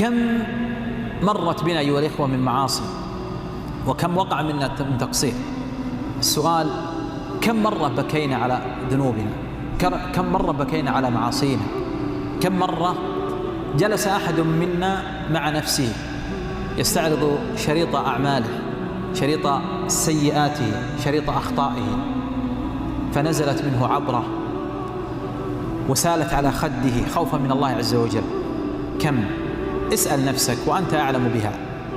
كم مرت بنا أيها الإخوة من معاصي، وكم وقع منا من تقصير. السؤال: كم مرة بكينا على ذنوبنا؟ كم مرة بكينا على معاصينا؟ كم مرة جلس أحد منا مع نفسه يستعرض شريط أعماله، شريط سيئاته، شريط أخطائه، فنزلت منه عبرة وسالت على خده خوفا من الله عز وجل؟ كم؟ اسأل نفسك وأنت أعلم بها.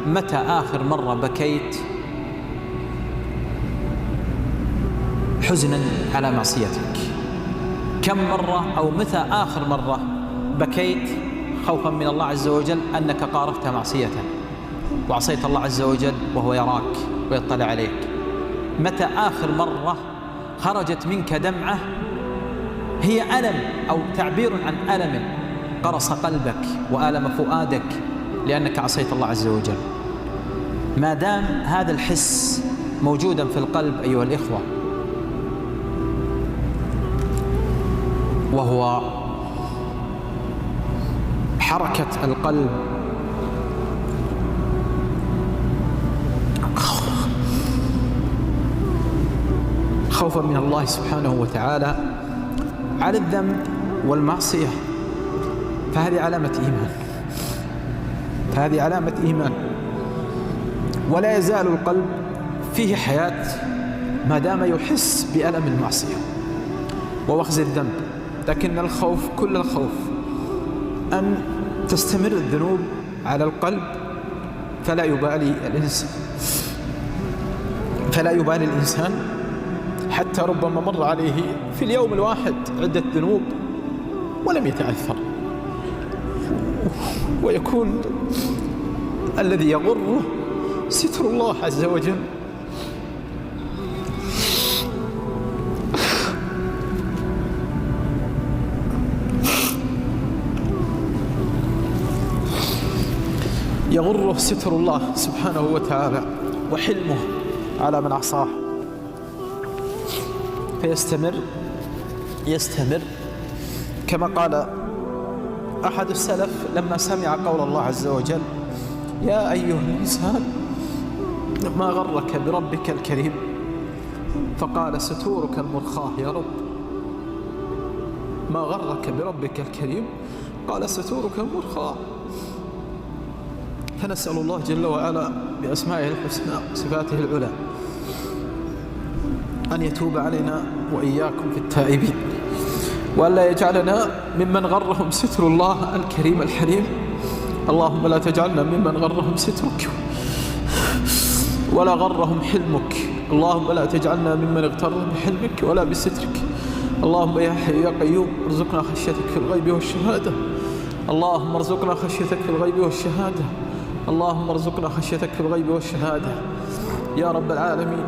متى آخر مرة بكيت حزنا على معصيتك؟ كم مرة أو متى آخر مرة بكيت خوفا من الله عز وجل أنك قارفت معصية وعصيت الله عز وجل وهو يراك ويطلع عليك؟ متى آخر مرة خرجت منك دمعة هي ألم أو تعبير عن ألم قرص قلبك وآلم فؤادك لأنك عصيت الله عز وجل؟ ما دام هذا الحس موجودا في القلب أيها الإخوة، وهو حركة القلب خوفا من الله سبحانه وتعالى على الذنب والمعصية، فهذه علامة إيمان، ولا يزال القلب فيه حياة ما دام يحس بألم المعصية ووخز الذنب. لكن الخوف، كل الخوف أن تستمر الذنوب على القلب فلا يبالي الإنسان حتى ربما مر عليه في اليوم الواحد عدة ذنوب ولم يتأثر، ويكون الذي يغره ستر الله عز وجل. يغره ستر الله سبحانه وتعالى وحلمه على من عصاه، فيستمر كما قال أحد السلف لما سمع قول الله عز وجل: يا أيها الإنسان ما غرك بربك الكريم، فقال: ستورك المرخاة يا رب. ما غرك بربك الكريم؟ قال: ستورك المرخاة. فنسأل الله جل وعلا بأسمائه الحسنى وصفاته العلى أن يتوب علينا وإياكم في التائبين، وأن لا يجعلنا ممن غرهم ستر الله الكريم الحليم. اللهم لا تجعلنا ممن غرهم سترك ولا غرهم حلمك. اللهم لا تجعلنا ممن اغتر بحلمك ولا بسترك. اللهم يا حي يا قيوم ارزقنا خشيتك في الغيب والشهادة. اللهم ارزقنا خشيتك في الغيب والشهادة. اللهم ارزقنا خشيتك في الغيب والشهادة يا رب العالمين.